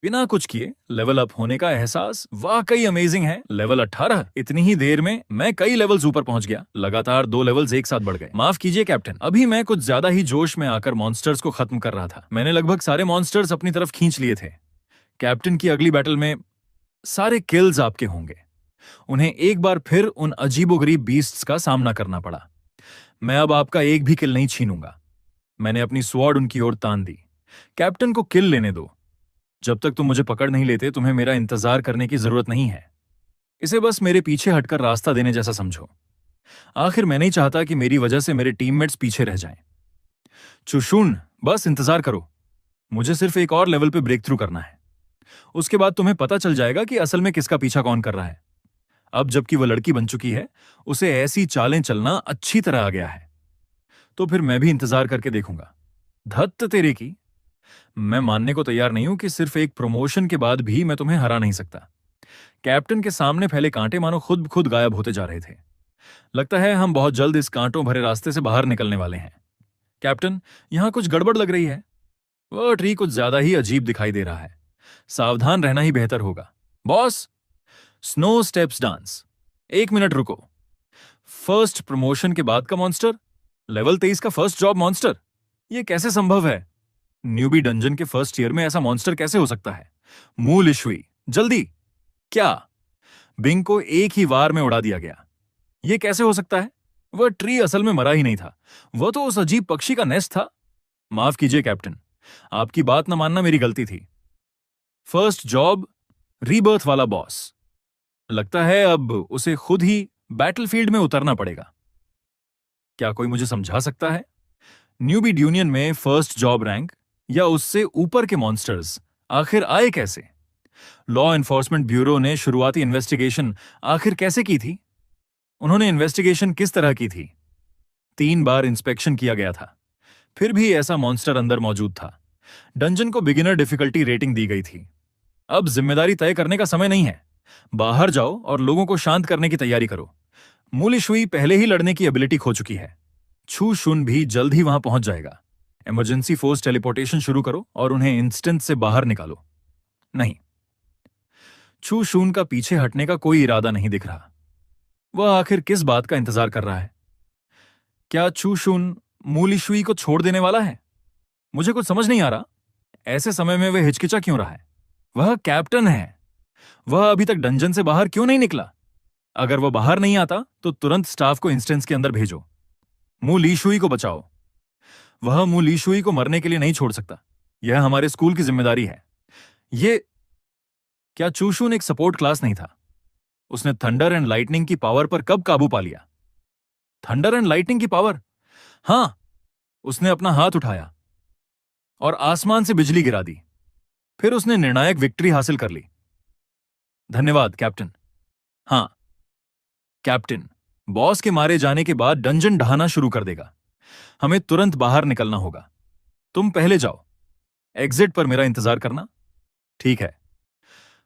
बिना कुछ किए लेवल अप होने का एहसास वाकई अमेजिंग है। लेवल 18, इतनी ही देर में मैं कई लेवल्स ऊपर पहुंच गया। लगातार 2 लेवल्स एक साथ बढ़ गए। माफ कीजिए कैप्टन, अभी मैं कुछ ज्यादा ही जोश में आकर मॉन्स्टर्स को खत्म कर रहा था। मैंने लगभग सारे मॉन्स्टर्स अपनी तरफ खींच लिए थे। कैप्टन की अगली बैटल में सारे किल्स आपके होंगे। उन्हें एक बार फिर उन अजीबोगरीब बीस्ट्स का सामना करना पड़ा। मैं अब आपका एक भी किल नहीं छीनूंगा। मैंने अपनी स्वॉर्ड उनकी ओर तान दी। कैप्टन को किल लेने दो। जब तक तुम मुझे पकड़ नहीं लेते तुम्हें मेरा इंतजार करने की जरूरत नहीं है। इसे बस मेरे पीछे हटकर रास्ता देने जैसा समझो। आखिर मैं नहीं चाहता कि मेरी वजह से मेरे टीममेट्स पीछे रह जाएं। चुशून, बस इंतजार करो। मुझे सिर्फ एक और लेवल पे ब्रेक थ्रू करना है। उसके बाद तुम्हें पता चल जाएगा कि असल में किसका पीछा कौन कर रहा है। अब जबकि वह लड़की बन चुकी है, उसे ऐसी चालें चलना अच्छी तरह आ गया है। तो फिर मैं भी इंतजार करके देखूंगा। धत्त तेरे की, मैं मानने को तैयार नहीं हूं कि सिर्फ एक प्रमोशन के बाद भी मैं तुम्हें हरा नहीं सकता। कैप्टन के सामने फैले कांटे मानो खुद खुद गायब होते जा रहे थे। लगता है हम बहुत जल्द इस कांटों भरे रास्ते से बाहर निकलने वाले हैं। कैप्टन, यहां कुछ गड़बड़ लग रही है। वह ट्री कुछ ज्यादा ही अजीब दिखाई दे रहा है। सावधान रहना ही बेहतर होगा। Boss, snow steps dance. 1 minute रुको। फर्स्ट प्रमोशन के बाद का मॉन्स्टर, लेवल 23 का फर्स्ट जॉब मॉन्स्टर। यह कैसे संभव है? न्यूबी डंजन के फर्स्ट ईयर में ऐसा मॉन्स्टर कैसे हो सकता है? मूल इश्वी, जल्दी। क्या? बिंग को एक ही वार में उड़ा दिया गया। यह कैसे हो सकता है? वह ट्री असल में मरा ही नहीं था। वह तो उस अजीब पक्षी का नेस्ट था। माफ कीजिए कैप्टन, आपकी बात न मानना मेरी गलती थी। फर्स्ट जॉब, रीबर्थ वाला बॉस। लगता है अब उसे खुद ही बैटलफील्ड में उतरना पड़ेगा। क्या कोई मुझे समझा सकता है? न्यूबी ड्यूनियन में फर्स्ट जॉब रैंक या उससे ऊपर के मॉन्स्टर्स आखिर आए कैसे? लॉ एनफोर्समेंट ब्यूरो ने शुरुआती इन्वेस्टिगेशन आखिर कैसे की थी? उन्होंने इन्वेस्टिगेशन किस तरह की थी? 3 बार इंस्पेक्शन किया गया था, फिर भी ऐसा मॉन्स्टर अंदर मौजूद था। डंजन को बिगिनर डिफिकल्टी रेटिंग दी गई थी। अब जिम्मेदारी तय करने का समय नहीं है। बाहर जाओ और लोगों को शांत करने की तैयारी करो। मूलिशुई पहले ही लड़ने की एबिलिटी खो चुकी है। छू शुन भी जल्द ही वहां पहुंच जाएगा। इमरजेंसी फोर्स टेलीपोर्टेशन शुरू करो और उन्हें इंस्टेंट से बाहर निकालो। नहीं, छू शुन का पीछे हटने का कोई इरादा नहीं दिख रहा। वह आखिर किस बात का इंतजार कर रहा है? क्या छू शुन मूलिशुई को छोड़ देने वाला है? मुझे कुछ समझ नहीं आ रहा। ऐसे समय में वह हिचकिचा क्यों रहा है? वह कैप्टन है। वह अभी तक डंजन से बाहर क्यों नहीं निकला? अगर वह बाहर नहीं आता तो तुरंत स्टाफ को इंस्टेंस के अंदर भेजो। मू लीशुई को बचाओ। वह मू लीशुई को मरने के लिए नहीं छोड़ सकता। यह हमारे स्कूल की जिम्मेदारी है। क्या चूशून एक सपोर्ट क्लास नहीं था? उसने थंडर एंड लाइटनिंग की पावर पर कब काबू पा लिया? थंडर एंड लाइटनिंग की पावर? हां, उसने अपना हाथ उठाया और आसमान से बिजली गिरा दी। फिर उसने निर्णायक विक्ट्री हासिल कर ली। धन्यवाद कैप्टन। हां कैप्टन, बॉस के मारे जाने के बाद डंजन ढहाना शुरू कर देगा। हमें तुरंत बाहर निकलना होगा। तुम पहले जाओ। एग्जिट पर मेरा इंतजार करना। ठीक है।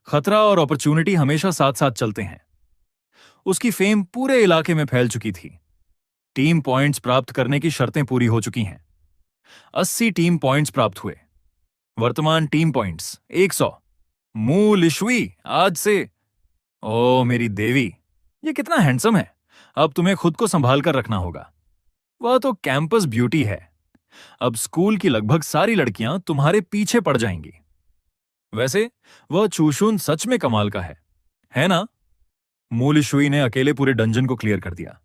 खतरा और अपॉर्चुनिटी हमेशा साथ साथ चलते हैं। उसकी फेम पूरे इलाके में फैल चुकी थी। टीम पॉइंट्स प्राप्त करने की शर्तें पूरी हो चुकी हैं। 80 टीम पॉइंट्स प्राप्त हुए। वर्तमान टीम पॉइंट्स 100। मू लिशुई, आज से। ओ मेरी देवी, ये कितना हैंडसम है। अब तुम्हें खुद को संभाल कर रखना होगा। वह तो कैंपस ब्यूटी है। अब स्कूल की लगभग सारी लड़कियां तुम्हारे पीछे पड़ जाएंगी। वैसे वह चूशून सच में कमाल का है ना? मूलिशुई ने अकेले पूरे डंजन को क्लियर कर दिया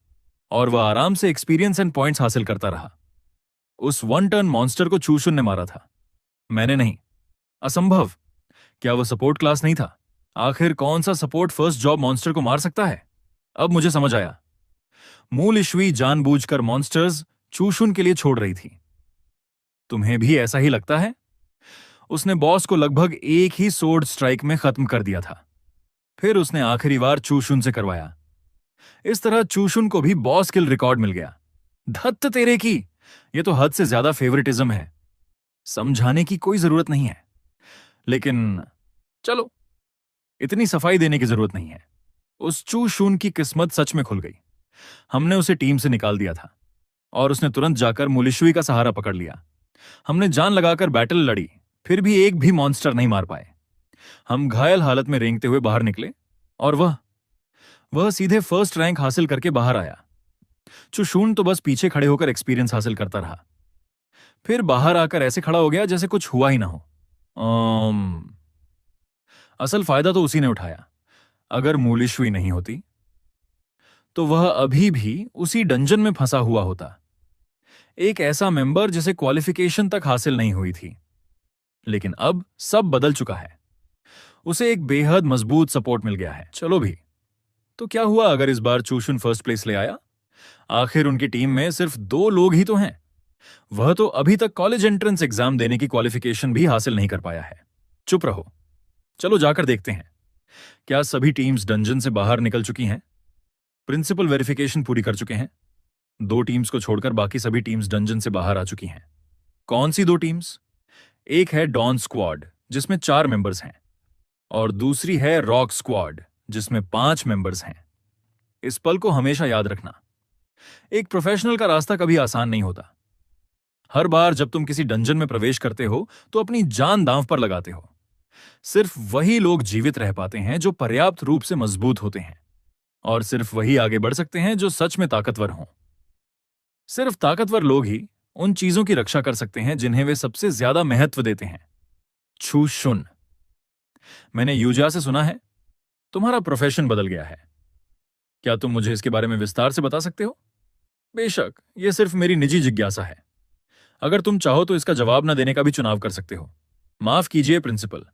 और वह आराम से एक्सपीरियंस एंड पॉइंट्स हासिल करता रहा। उस 1 टर्न मॉन्स्टर को चूशून ने मारा था, मैंने नहीं। असंभव। क्या वह सपोर्ट क्लास नहीं था? आखिर कौन सा सपोर्ट फर्स्ट जॉब मॉन्स्टर को मार सकता है? अब मुझे समझ आया। मूलिशुई जानबूझकर मॉन्स्टर्स चूशुन के लिए छोड़ रही थी। तुम्हें भी ऐसा ही लगता है? उसने बॉस को लगभग एक ही सोर्ड स्ट्राइक में खत्म कर दिया था। फिर उसने आखिरी बार चूशुन से करवाया। इस तरह चूशुन को भी बॉस किल रिकॉर्ड मिल गया। धत्त तेरे की, यह तो हद से ज्यादा फेवरेटिज्म है। समझाने की कोई जरूरत नहीं है। लेकिन चलो, इतनी सफाई देने की जरूरत नहीं है। उस चूशुन की किस्मत सच में खुल गई। हमने उसे टीम से निकाल दिया था और उसने तुरंत जाकर मूलिशुई का सहारा पकड़ लिया। हमने जान लगाकर बैटल लड़ी, फिर भी एक भी मॉन्स्टर नहीं मार पाए। हम घायल हालत में रेंगते हुए बाहर निकले और वह सीधे फर्स्ट रैंक हासिल करके बाहर आया। चुशून तो बस पीछे खड़े होकर एक्सपीरियंस हासिल करता रहा। फिर बाहर आकर ऐसे खड़ा हो गया जैसे कुछ हुआ ही ना हो। असल फायदा तो उसी ने उठाया। अगर मूलिशुई नहीं होती तो वह अभी भी उसी डंजन में फंसा हुआ होता। एक ऐसा मेंबर जिसे क्वालिफिकेशन तक हासिल नहीं हुई थी। लेकिन अब सब बदल चुका है। उसे एक बेहद मजबूत सपोर्ट मिल गया है। चलो भी, तो क्या हुआ अगर इस बार चूशुन फर्स्ट प्लेस ले आया? आखिर उनकी टीम में सिर्फ 2 लोग ही तो हैं। वह तो अभी तक कॉलेज एंट्रेंस एग्जाम देने की क्वालिफिकेशन भी हासिल नहीं कर पाया है। चुप रहो, चलो जाकर देखते हैं। क्या सभी टीम्स डंजन से बाहर निकल चुकी हैं? प्रिंसिपल वेरिफिकेशन पूरी कर चुके हैं। 2 टीम्स को छोड़कर बाकी सभी टीम्स डंजन से बाहर आ चुकी हैं। कौन सी 2 टीम्स? एक है डॉन स्क्वाड जिसमें 4 मेंबर्स हैं और दूसरी है रॉक स्क्वाड जिसमें 5 मेंबर्स हैं। इस पल को हमेशा याद रखना। एक प्रोफेशनल का रास्ता कभी आसान नहीं होता। हर बार जब तुम किसी डंजन में प्रवेश करते हो तो अपनी जान दांव पर लगाते हो। सिर्फ वही लोग जीवित रह पाते हैं जो पर्याप्त रूप से मजबूत होते हैं, और सिर्फ वही आगे बढ़ सकते हैं जो सच में ताकतवर हों। सिर्फ ताकतवर लोग ही उन चीजों की रक्षा कर सकते हैं जिन्हें वे सबसे ज्यादा महत्व देते हैं। चूशुन। मैंने यूजा से सुना है तुम्हारा प्रोफेशन बदल गया है। क्या तुम मुझे इसके बारे में विस्तार से बता सकते हो? बेशक, यह सिर्फ मेरी निजी जिज्ञासा है। अगर तुम चाहो तो इसका जवाब न देने का भी चुनाव कर सकते हो। माफ कीजिए प्रिंसिपल,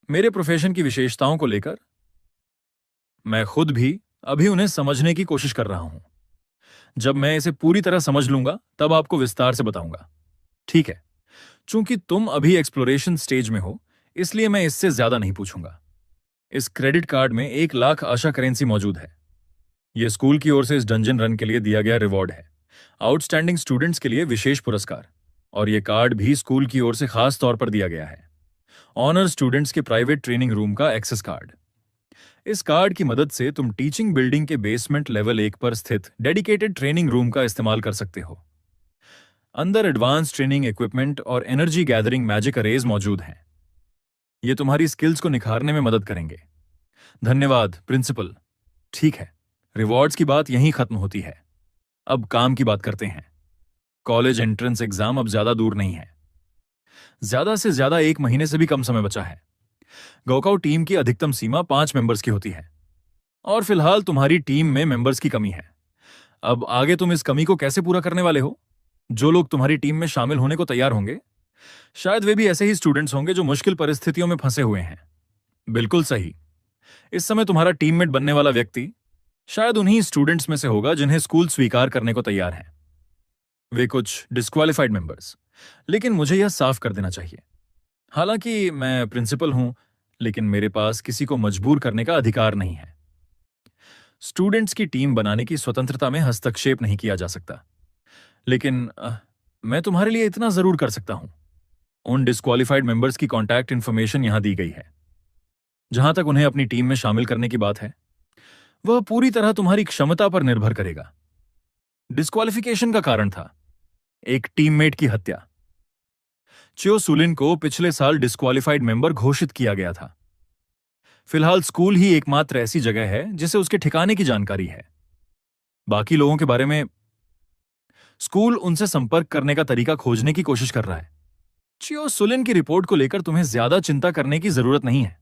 मेरे प्रोफेशन की विशेषताओं को लेकर मैं खुद भी अभी उन्हें समझने की कोशिश कर रहा हूं। जब मैं इसे पूरी तरह समझ लूंगा तब आपको विस्तार से बताऊंगा। ठीक है, चूंकि तुम अभी एक्सप्लोरेशन स्टेज में हो इसलिए मैं इससे ज्यादा नहीं पूछूंगा। इस क्रेडिट कार्ड में 1 लाख आशा करेंसी मौजूद है। यह स्कूल की ओर से इस डंजन रन के लिए दिया गया रिवॉर्ड है। आउटस्टैंडिंग स्टूडेंट्स के लिए विशेष पुरस्कार, और यह कार्ड भी स्कूल की ओर से खास तौर पर दिया गया है। ऑनर स्टूडेंट्स के प्राइवेट ट्रेनिंग रूम का एक्सेस कार्ड। इस कार्ड की मदद से तुम टीचिंग बिल्डिंग के बेसमेंट लेवल 1 पर स्थित डेडिकेटेड ट्रेनिंग रूम का इस्तेमाल कर सकते हो। अंदर एडवांस ट्रेनिंग इक्विपमेंट और एनर्जी गैदरिंग मैजिक अरेज मौजूद हैं। ये तुम्हारी स्किल्स को निखारने में मदद करेंगे। धन्यवाद प्रिंसिपल। ठीक है, रिवॉर्ड्स की बात यहीं खत्म होती है। अब काम की बात करते हैं। कॉलेज एंट्रेंस एग्जाम अब ज्यादा दूर नहीं है। ज्यादा से ज्यादा 1 महीने से भी कम समय बचा है। गोकाऊ टीम की अधिकतम सीमा 5 मेंबर्स की होती है, और फिलहाल तुम्हारी टीम में मेंबर्स की कमी है। अब आगे तुम इस कमी को कैसे पूरा करने वाले हो? जो लोग तुम्हारी टीम में शामिल होने को तैयार होंगे, शायद वे भी ऐसे ही स्टूडेंट्स होंगे जो मुश्किल परिस्थितियों में फंसे हुए हैं। बिल्कुल सही। इस समय तुम्हारा टीममेट बनने वाला व्यक्ति शायद उन्हीं स्टूडेंट्स में से होगा जिन्हें स्कूल स्वीकार करने को तैयार है। वे कुछ डिस्क्वालिफाइड मेंबर्स। लेकिन मुझे यह साफ कर देना चाहिए, हालांकि मैं प्रिंसिपल हूं, लेकिन मेरे पास किसी को मजबूर करने का अधिकार नहीं है। स्टूडेंट्स की टीम बनाने की स्वतंत्रता में हस्तक्षेप नहीं किया जा सकता। लेकिन मैं तुम्हारे लिए इतना जरूर कर सकता हूं। उन डिस्क्वालिफाइड मेंबर्स की कॉन्टैक्ट इंफॉर्मेशन यहां दी गई है। जहां तक उन्हें अपनी टीम में शामिल करने की बात है, वह पूरी तरह तुम्हारी क्षमता पर निर्भर करेगा। डिस्क्वालिफिकेशन का कारण था एक टीममेट की हत्या। चियो सुलिन को पिछले साल डिस्क्वालिफाइड मेंबर घोषित किया गया था। फिलहाल स्कूल ही एकमात्र ऐसी जगह है जिसे उसके ठिकाने की जानकारी है। बाकी लोगों के बारे में स्कूल उनसे संपर्क करने का तरीका खोजने की कोशिश कर रहा है। चियो सुलिन की रिपोर्ट को लेकर तुम्हें ज्यादा चिंता करने की जरूरत नहीं है।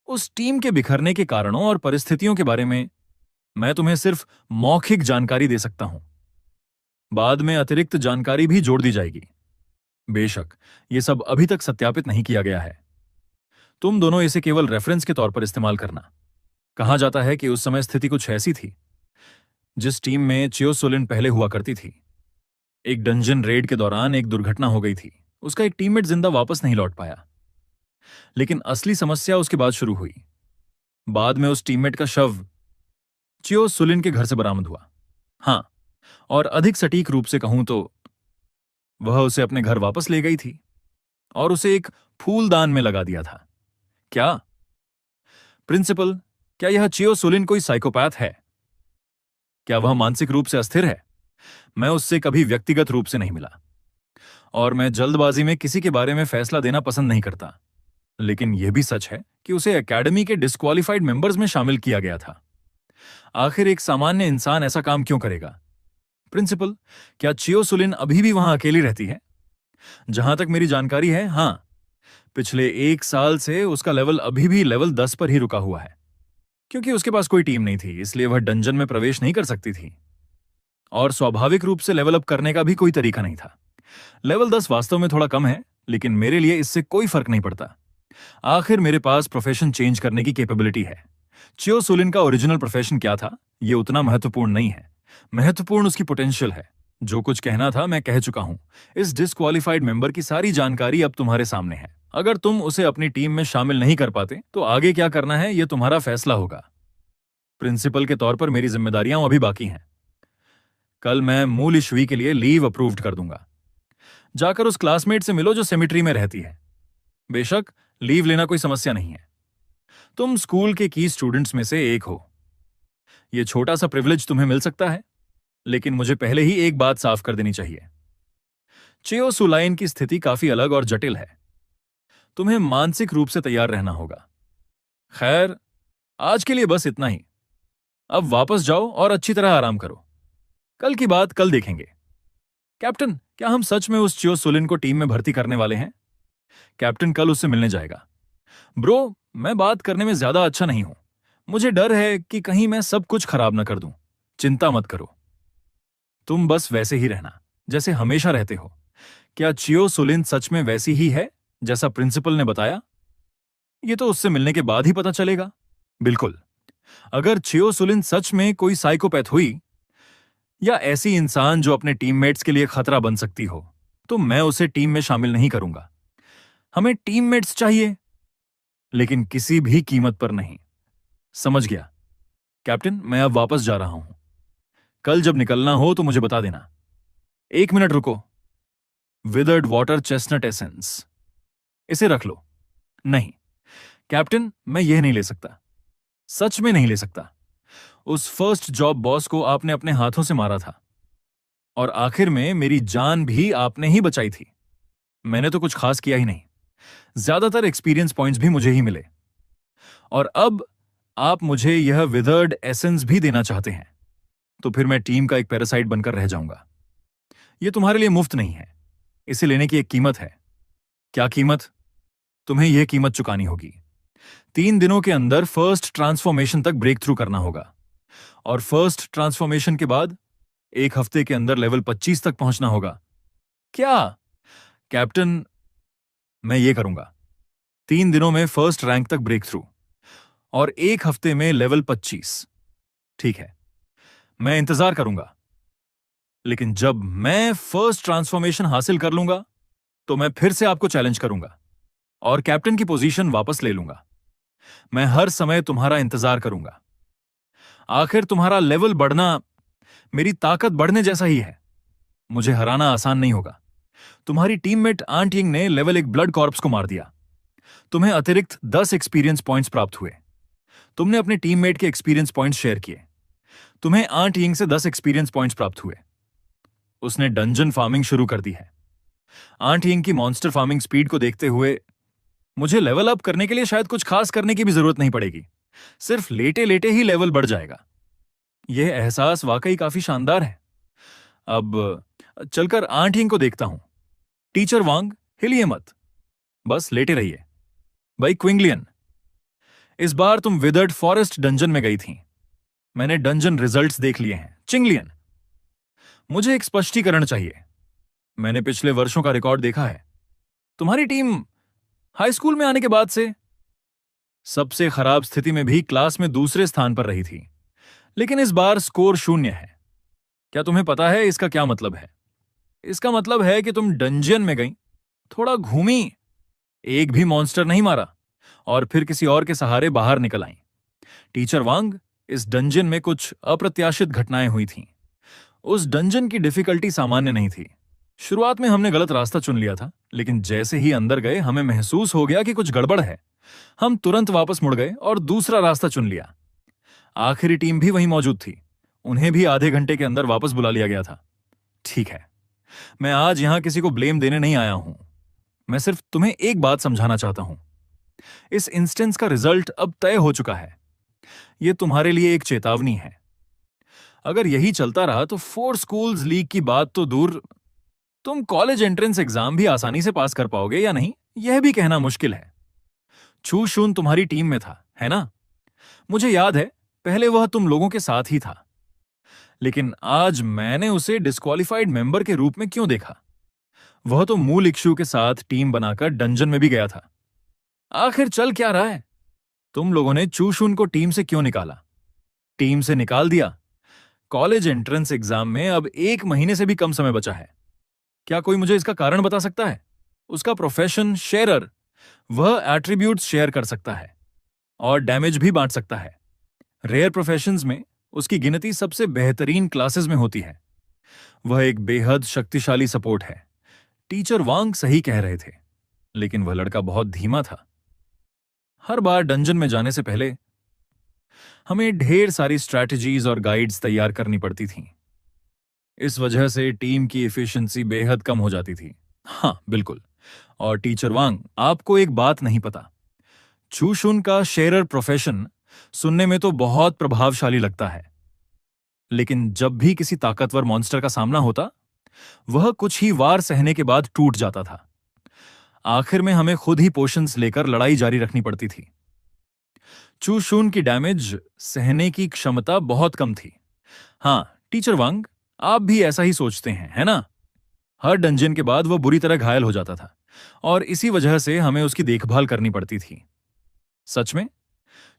उस टीम के बिखरने के कारणों और परिस्थितियों के बारे में मैं तुम्हें सिर्फ मौखिक जानकारी दे सकता हूं। बाद में अतिरिक्त जानकारी भी जोड़ दी जाएगी। बेशक यह सब अभी तक सत्यापित नहीं किया गया है। तुम दोनों इसे केवल रेफरेंस के तौर पर इस्तेमाल करना। कहा जाता है कि उस समय स्थिति कुछ ऐसी थी। जिस टीम में चियो सुलिन पहले हुआ करती थी, एक डंजन रेड के दौरान एक दुर्घटना हो गई थी। उसका एक टीममेट जिंदा वापस नहीं लौट पाया। लेकिन असली समस्या उसके बाद शुरू हुई। बाद में उस टीममेट का शव चियो सुलिन के घर से बरामद हुआ। हां, और अधिक सटीक रूप से कहूं तो वह उसे अपने घर वापस ले गई थी और उसे एक फूलदान में लगा दिया था। क्या प्रिंसिपल, क्या यह चियो सुलिन कोई साइकोपैथ है? क्या वह मानसिक रूप से अस्थिर है? मैं उससे कभी व्यक्तिगत रूप से नहीं मिला, और मैं जल्दबाजी में किसी के बारे में फैसला देना पसंद नहीं करता। लेकिन यह भी सच है कि उसे एकेडमी के डिस्क्वालिफाइड मेंबर्स में शामिल किया गया था। आखिर एक सामान्य इंसान ऐसा काम क्यों करेगा? प्रिंसिपल, क्या चियो सुलिन अभी भी वहां अकेली रहती है? जहां तक मेरी जानकारी है, हाँ। पिछले 1 साल से उसका लेवल अभी भी लेवल 10 पर ही रुका हुआ है। क्योंकि उसके पास कोई टीम नहीं थी, इसलिए वह डंजन में प्रवेश नहीं कर सकती थी, और स्वाभाविक रूप से लेवल अप करने का भी कोई तरीका नहीं था। लेवल 10 वास्तव में थोड़ा कम है, लेकिन मेरे लिए इससे कोई फर्क नहीं पड़ता। आखिर मेरे पास प्रोफेशन चेंज करने की कैपेबिलिटी है। चियो सुलिन का ओरिजिनल प्रोफेशन क्या था, यह उतना महत्वपूर्ण नहीं है। महत्वपूर्ण उसकी पोटेंशियल है। जो कुछ कहना था मैं कह चुका हूं। इस डिस्क्वालिफाइड मेंबर की सारी जानकारी अब तुम्हारे सामने है। अगर तुम उसे अपनी टीम में शामिल नहीं कर पाते तो आगे क्या करना है यह तुम्हारा फैसला होगा। प्रिंसिपल के तौर पर मेरी जिम्मेदारियां अभी बाकी हैं। कल मैं मूल इश्वी के लिए लीव अप्रूव्ड कर दूंगा। जाकर उस क्लासमेट से मिलो जो सेमिट्री में रहती है। बेशक लीव लेना कोई समस्या नहीं है। तुम स्कूल के की स्टूडेंट्स में से एक हो। यह छोटा सा प्रिविलेज तुम्हें मिल सकता है, लेकिन मुझे पहले ही एक बात साफ कर देनी चाहिए। चियो सुलाइन की स्थिति काफी अलग और जटिल है। तुम्हें मानसिक रूप से तैयार रहना होगा। खैर, आज के लिए बस इतना ही। अब वापस जाओ और अच्छी तरह आराम करो। कल की बात कल देखेंगे। कैप्टन, क्या हम सच में उस चियो सुलिन को टीम में भर्ती करने वाले हैं? कैप्टन कल उससे मिलने जाएगा। ब्रो, मैं बात करने में ज्यादा अच्छा नहीं हूं। मुझे डर है कि कहीं मैं सब कुछ खराब ना कर दूं। चिंता मत करो, तुम बस वैसे ही रहना जैसे हमेशा रहते हो। क्या चियो सुलिन सच में वैसी ही है जैसा प्रिंसिपल ने बताया? यह तो उससे मिलने के बाद ही पता चलेगा। बिल्कुल। अगर चियो सुलिन सच में कोई साइकोपैथ हुई या ऐसी इंसान जो अपने टीममेट्स के लिए खतरा बन सकती हो, तो मैं उसे टीम में शामिल नहीं करूंगा। हमें टीममेट्स चाहिए, लेकिन किसी भी कीमत पर नहीं। समझ गया कैप्टन, मैं अब वापस जा रहा हूं। कल जब निकलना हो तो मुझे बता देना। 1 मिनट रुको। विदर्ड वाटर चेस्टनट एसेंस, इसे रख लो। नहीं कैप्टन, मैं यह नहीं ले सकता। सच में नहीं ले सकता। उस फर्स्ट जॉब बॉस को आपने अपने हाथों से मारा था, और आखिर में मेरी जान भी आपने ही बचाई थी। मैंने तो कुछ खास किया ही नहीं। ज्यादातर एक्सपीरियंस पॉइंट्स भी मुझे ही मिले, और अब आप मुझे यह विदर्ड एसेंस भी देना चाहते हैं, तो फिर मैं टीम का एक पैरासाइट बनकर रह जाऊंगा। यह तुम्हारे लिए मुफ्त नहीं है। इसे लेने की एक कीमत है। क्या कीमत? तुम्हें यह कीमत चुकानी होगी। 3 दिनों के अंदर फर्स्ट ट्रांसफॉर्मेशन तक ब्रेक थ्रू करना होगा, और फर्स्ट ट्रांसफॉर्मेशन के बाद 1 हफ्ते के अंदर लेवल 25 तक पहुंचना होगा। क्या? कैप्टन, मैं ये करूंगा। 3 दिनों में फर्स्ट रैंक तक ब्रेक थ्रू, और 1 हफ्ते में लेवल 25। ठीक है, मैं इंतजार करूंगा। लेकिन जब मैं फर्स्ट ट्रांसफॉर्मेशन हासिल कर लूंगा तो मैं फिर से आपको चैलेंज करूंगा और कैप्टन की पोजीशन वापस ले लूंगा। मैं हर समय तुम्हारा इंतजार करूंगा। आखिर तुम्हारा लेवल बढ़ना मेरी ताकत बढ़ने जैसा ही है। मुझे हराना आसान नहीं होगा। तुम्हारी टीममेट आंट यिंग ने लेवल 1 ब्लड कॉर्प्स को मार दिया। तुम्हें अतिरिक्त 10 एक्सपीरियंस पॉइंट्स प्राप्त हुए। तुमने अपने टीममेट के एक्सपीरियंस पॉइंट्स शेयर किए। तुम्हें आंट यिंग से 10 एक्सपीरियंस पॉइंट्स प्राप्त हुए। उसने डंजन फार्मिंग शुरू कर दी है। आंट यिंग की मॉन्स्टर फार्मिंग स्पीड को देखते हुए मुझे लेवल अप करने के लिए शायद कुछ खास करने की भी जरूरत नहीं पड़ेगी। सिर्फ लेटे लेटे ही लेवल बढ़ जाएगा। यह एहसास वाकई काफी शानदार है। अब चलकर आंट यिंग को देखता हूं। टीचर वांग, हिलिए मत, बस लेटे रहिए। भाई क्विंगलियन, इस बार तुम विदर्ड फॉरेस्ट डंजन में गई थी। मैंने डंजन रिजल्ट्स देख लिए हैं। चिंगलियन, मुझे एक स्पष्टीकरण चाहिए। मैंने पिछले वर्षों का रिकॉर्ड देखा है। तुम्हारी टीम हाई स्कूल में आने के बाद से सबसे खराब स्थिति में भी क्लास में दूसरे स्थान पर रही थी, लेकिन इस बार स्कोर 0 है। क्या तुम्हें पता है इसका क्या मतलब है? इसका मतलब है कि तुम डंजन में गई, थोड़ा घूमी, एक भी मॉन्स्टर नहीं मारा, और फिर किसी और के सहारे बाहर निकल आई। टीचर वांग, इस डंजन में कुछ अप्रत्याशित घटनाएं हुई थीं। उस डंजन की डिफिकल्टी सामान्य नहीं थी। शुरुआत में हमने गलत रास्ता चुन लिया था, लेकिन जैसे ही अंदर गए हमें महसूस हो गया कि कुछ गड़बड़ है। हम तुरंत वापस मुड़ गए और दूसरा रास्ता चुन लिया। आखिरी टीम भी वहीं मौजूद थी। उन्हें भी आधे घंटे के अंदर वापस बुला लिया गया था। ठीक है, मैं आज यहां किसी को ब्लेम देने नहीं आया हूं। मैं सिर्फ तुम्हें एक बात समझाना चाहता हूं। इस इंस्टेंस का रिजल्ट अब तय हो चुका है। यह तुम्हारे लिए एक चेतावनी है। अगर यही चलता रहा तो 4 स्कूल्स लीग की बात तो दूर, तुम कॉलेज एंट्रेंस एग्जाम भी आसानी से पास कर पाओगे या नहीं, यह भी कहना मुश्किल है। छू शून तुम्हारी टीम में था, है ना? मुझे याद है, पहले वह तुम लोगों के साथ ही था, लेकिन आज मैंने उसे डिस्क्वालिफाइड मेंबर के रूप में क्यों देखा? वह तो मूल इक्शू के साथ टीम बनाकर डंजन में भी गया था। आखिर चल क्या रहा है? तुम लोगों ने चूशून को टीम से क्यों निकाला? टीम से निकाल दिया। कॉलेज एंट्रेंस एग्जाम में अब 1 महीने से भी कम समय बचा है। क्या कोई मुझे इसका कारण बता सकता है? उसका प्रोफेशन शेयरर, वह एट्रीब्यूट्स शेयर कर सकता है और डैमेज भी बांट सकता है। रेयर प्रोफेशंस में उसकी गिनती सबसे बेहतरीन क्लासेस में होती है। वह एक बेहद शक्तिशाली सपोर्ट है। टीचर वांग सही कह रहे थे, लेकिन वह लड़का बहुत धीमा था। हर बार डंजन में जाने से पहले हमें ढेर सारी स्ट्रैटेजीज और गाइड्स तैयार करनी पड़ती थीं। इस वजह से टीम की एफिशिएंसी बेहद कम हो जाती थी। हाँ, बिल्कुल। और टीचर वांग, आपको एक बात नहीं पता। चूशुन का शेरर प्रोफेशन सुनने में तो बहुत प्रभावशाली लगता है, लेकिन जब भी किसी ताकतवर मॉन्स्टर का सामना होता, वह कुछ ही वार सहने के बाद टूट जाता था। आखिर में हमें खुद ही पोशंस लेकर लड़ाई जारी रखनी पड़ती थी। चूशून की डैमेज सहने की क्षमता बहुत कम थी। हाँ, टीचर वांग, आप भी ऐसा ही सोचते हैं, है ना? हर डंजन के बाद वह बुरी तरह घायल हो जाता था और इसी वजह से हमें उसकी देखभाल करनी पड़ती थी। सच में,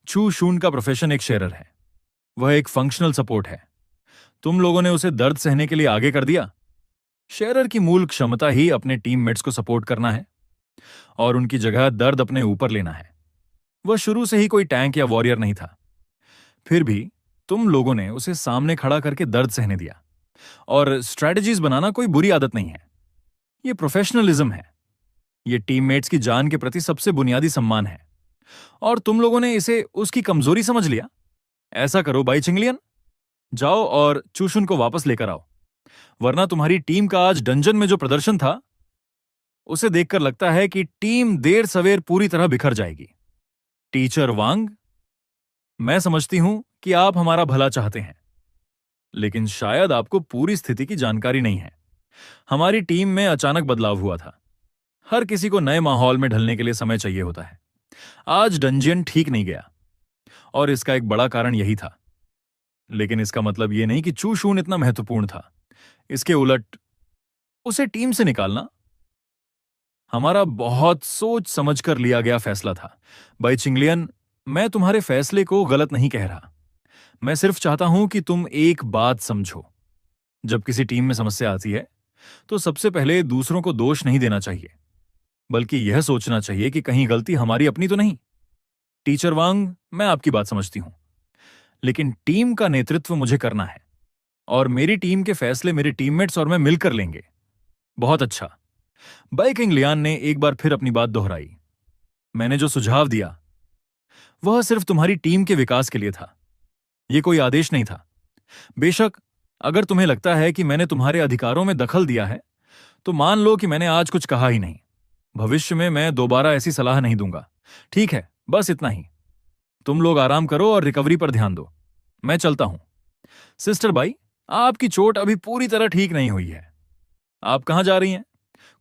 चू शून का प्रोफेशन एक शेरर है। वह एक फंक्शनल सपोर्ट है। तुम लोगों ने उसे दर्द सहने के लिए आगे कर दिया। शेरर की मूल क्षमता ही अपने टीममेट्स को सपोर्ट करना है और उनकी जगह दर्द अपने ऊपर लेना है। वह शुरू से ही कोई टैंक या वॉरियर नहीं था। फिर भी तुम लोगों ने उसे सामने खड़ा करके दर्द सहने दिया। और स्ट्रैटेजीज बनाना कोई बुरी आदत नहीं है, यह प्रोफेशनलिज्म है। यह टीममेट्स की जान के प्रति सबसे बुनियादी सम्मान है, और तुम लोगों ने इसे उसकी कमजोरी समझ लिया। ऐसा करो बाई चिंगलियन, जाओ और चूशुन को वापस लेकर आओ, वरना तुम्हारी टीम का आज डंजन में जो प्रदर्शन था, उसे देखकर लगता है कि टीम देर सवेर पूरी तरह बिखर जाएगी। टीचर वांग, मैं समझती हूं कि आप हमारा भला चाहते हैं, लेकिन शायद आपको पूरी स्थिति की जानकारी नहीं है। हमारी टीम में अचानक बदलाव हुआ था। हर किसी को नए माहौल में ढलने के लिए समय चाहिए होता है। आज डंजियन ठीक नहीं गया और इसका एक बड़ा कारण यही था। लेकिन इसका मतलब यह नहीं कि चूशून इतना महत्वपूर्ण था। इसके उलट, उसे टीम से निकालना हमारा बहुत सोच समझकर लिया गया फैसला था। बाई चिंगलियन, मैं तुम्हारे फैसले को गलत नहीं कह रहा। मैं सिर्फ चाहता हूं कि तुम एक बात समझो। जब किसी टीम में समस्या आती है, तो सबसे पहले दूसरों को दोष नहीं देना चाहिए, बल्कि यह सोचना चाहिए कि कहीं गलती हमारी अपनी तो नहीं। टीचर वांग, मैं आपकी बात समझती हूं, लेकिन टीम का नेतृत्व मुझे करना है और मेरी टीम के फैसले मेरे टीममेट्स और मैं मिलकर लेंगे। बहुत अच्छा। बाई किंग लियान ने एक बार फिर अपनी बात दोहराई। मैंने जो सुझाव दिया, वह सिर्फ तुम्हारी टीम के विकास के लिए था। यह कोई आदेश नहीं था। बेशक, अगर तुम्हें लगता है कि मैंने तुम्हारे अधिकारों में दखल दिया है, तो मान लो कि मैंने आज कुछ कहा ही नहीं। भविष्य में मैं दोबारा ऐसी सलाह नहीं दूंगा। ठीक है, बस इतना ही। तुम लोग आराम करो और रिकवरी पर ध्यान दो। मैं चलता हूं। सिस्टर बाई, आपकी चोट अभी पूरी तरह ठीक नहीं हुई है। आप कहां जा रही हैं?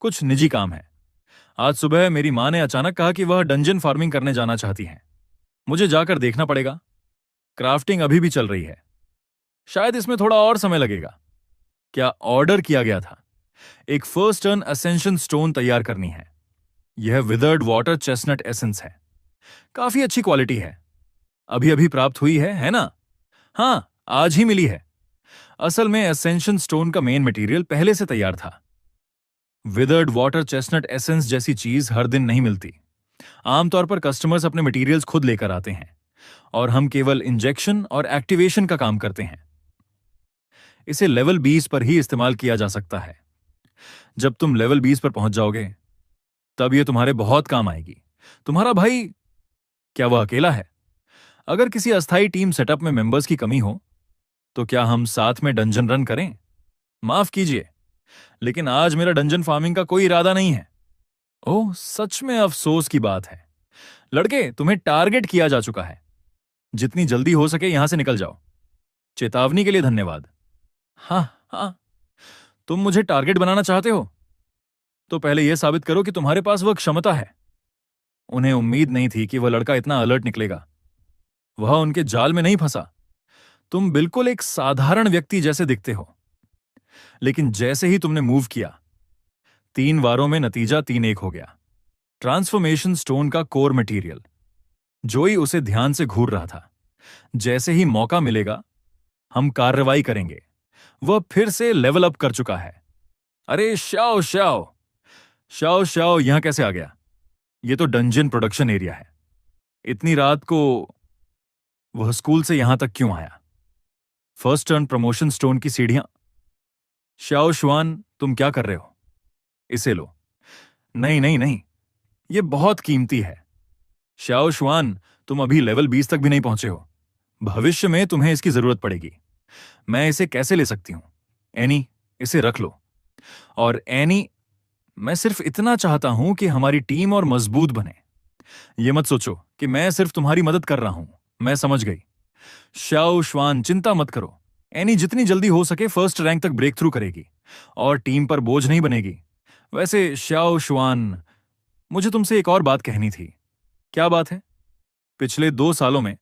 कुछ निजी काम है। आज सुबह मेरी मां ने अचानक कहा कि वह डंजन फार्मिंग करने जाना चाहती हैं। मुझे जाकर देखना पड़ेगा। क्राफ्टिंग अभी भी चल रही है। शायद इसमें थोड़ा और समय लगेगा। क्या ऑर्डर किया गया था? एक फर्स्ट टर्न असेंशन स्टोन तैयार करनी है। यह विदर्ड वाटर चेस्टनट एसेंस है। काफी अच्छी क्वालिटी है। अभी अभी प्राप्त हुई है ना? हाँ, आज ही मिली है। असल में असेंशन स्टोन का मेन मटेरियल पहले से तैयार था। विदर्ड वाटर चेस्टनट एसेंस जैसी चीज हर दिन नहीं मिलती। आमतौर पर कस्टमर्स अपने मटेरियल्स खुद लेकर आते हैं और हम केवल इंजेक्शन और एक्टिवेशन का काम करते हैं। इसे लेवल 20 पर ही इस्तेमाल किया जा सकता है। जब तुम लेवल 20 पर पहुंच जाओगे, तब यह तुम्हारे बहुत काम आएगी। तुम्हारा भाई, क्या वह अकेला है? अगर किसी अस्थायी टीम सेटअप में मेंबर्स की कमी हो, तो क्या हम साथ में डंजन रन करें? माफ कीजिए, लेकिन आज मेरा डंजन फार्मिंग का कोई इरादा नहीं है। ओह, सच में अफसोस की बात है। लड़के, तुम्हें टारगेट किया जा चुका है। जितनी जल्दी हो सके यहां से निकल जाओ। चेतावनी के लिए धन्यवाद। हाँ हाँ, तुम मुझे टारगेट बनाना चाहते हो तो पहले यह साबित करो कि तुम्हारे पास वह क्षमता है। उन्हें उम्मीद नहीं थी कि वह लड़का इतना अलर्ट निकलेगा। वह उनके जाल में नहीं फंसा। तुम बिल्कुल एक साधारण व्यक्ति जैसे दिखते हो, लेकिन जैसे ही तुमने मूव किया 3 वारों में नतीजा 3-1 हो गया। ट्रांसफॉर्मेशन स्टोन का कोर मटेरियल। जोई उसे ध्यान से घूर रहा था। जैसे ही मौका मिलेगा हम कार्रवाई करेंगे। वह फिर से लेवल अप कर चुका है। अरे शाओ शाओ शाओ शाओ, यहां कैसे आ गया? यह तो डंजन प्रोडक्शन एरिया है। इतनी रात को वह स्कूल से यहां तक क्यों आया? फर्स्ट टर्न प्रमोशन स्टोन की सीढ़ियां। शाओ शुआन, तुम क्या कर रहे हो? इसे लो। नहीं नहीं नहीं, यह बहुत कीमती है। शाओ शुआन, तुम अभी लेवल 20 तक भी नहीं पहुंचे हो। भविष्य में तुम्हें इसकी जरूरत पड़ेगी। मैं इसे कैसे ले सकती हूं? एनी, इसे रख लो। और एनी, मैं सिर्फ इतना चाहता हूं कि हमारी टीम और मजबूत बने। यह मत सोचो कि मैं सिर्फ तुम्हारी मदद कर रहा हूं। मैं समझ गई। शाओ शुआन, चिंता मत करो। एनी जितनी जल्दी हो सके फर्स्ट रैंक तक ब्रेक थ्रू करेगी और टीम पर बोझ नहीं बनेगी। वैसे शाओ शुआन, मुझे तुमसे एक और बात कहनी थी। क्या बात है? पिछले 2 सालों में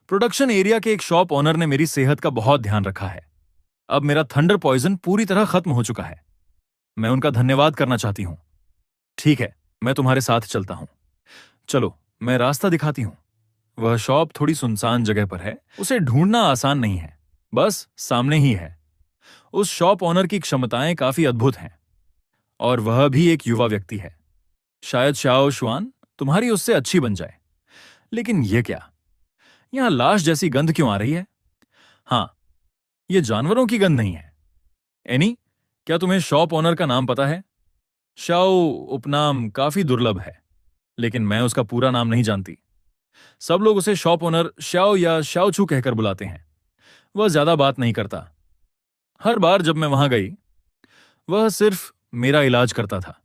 प्रोडक्शन एरिया के एक शॉप ओनर ने मेरी सेहत का बहुत ध्यान रखा है। अब मेरा थंडर पॉइजन पूरी तरह खत्म हो चुका है। मैं उनका धन्यवाद करना चाहती हूं। ठीक है, मैं तुम्हारे साथ चलता हूं। चलो, मैं रास्ता दिखाती हूं। वह शॉप थोड़ी सुनसान जगह पर है। उसे ढूंढना आसान नहीं है, बस सामने ही है। उस शॉप ओनर की क्षमताएं काफी अद्भुत हैं और वह भी एक युवा व्यक्ति है। शायद शाओ शुआन तुम्हारी उससे अच्छी बन जाए। लेकिन यह क्या? यहां लाश जैसी गंध क्यों आ रही है? हां, यह जानवरों की गंध नहीं है। एनी, क्या तुम्हें शॉप ओनर का नाम पता है? शाओ उपनाम काफी दुर्लभ है, लेकिन मैं उसका पूरा नाम नहीं जानती। सब लोग उसे शॉप ओनर शाओ या शाओचू कहकर बुलाते हैं। वह ज्यादा बात नहीं करता। हर बार जब मैं वहां गई, वह सिर्फ मेरा इलाज करता था।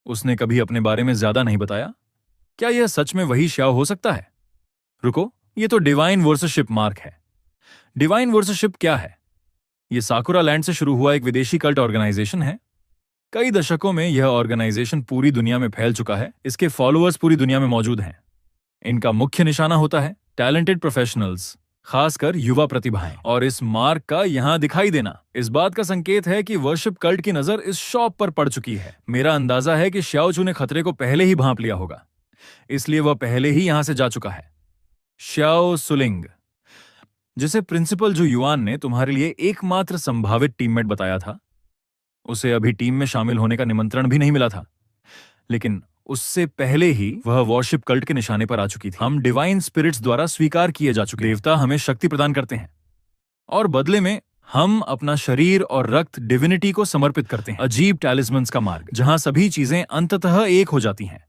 उसने कभी अपने बारे में ज्यादा नहीं बताया। क्या यह सच में वही शाओ हो सकता है? रुको, यह तो डिवाइन वर्सशिप मार्क है। डिवाइन वर्सशिप क्या है? यह साकुरा लैंड से शुरू हुआ एक विदेशी कल्ट ऑर्गेनाइजेशन है। कई दशकों में यह ऑर्गेनाइजेशन पूरी दुनिया में फैल चुका है। इसके फॉलोअर्स पूरी दुनिया में मौजूद हैं। इनका मुख्य निशाना होता है टैलेंटेड प्रोफेशनल्स, खासकर युवा प्रतिभाएं। और इस मार्क का यहां दिखाई देना इस बात का संकेत है कि वर्शिप कल्ट की नजर इस शॉप पर पड़ चुकी है। मेरा अंदाजा है कि शाओचू ने खतरे को पहले ही भांप लिया होगा, इसलिए वह पहले ही यहां से जा चुका है। शाओ सुलिंग, जिसे प्रिंसिपल जू युआन ने तुम्हारे लिए एकमात्र संभावित टीममेट बताया था, उसे अभी टीम में शामिल होने का निमंत्रण भी नहीं मिला था, लेकिन उससे पहले ही वह वॉरशिप कल्ट के निशाने पर आ चुकी थी। हम डिवाइन स्पिरिट्स द्वारा स्वीकार किए जा चुके देवता हमें शक्ति प्रदान करते हैं और बदले में हम अपना शरीर और रक्त डिविनिटी को समर्पित करते हैं। अजीब टैलिस्मन्स का मार्ग, जहां सभी चीजें अंततः एक हो जाती हैं।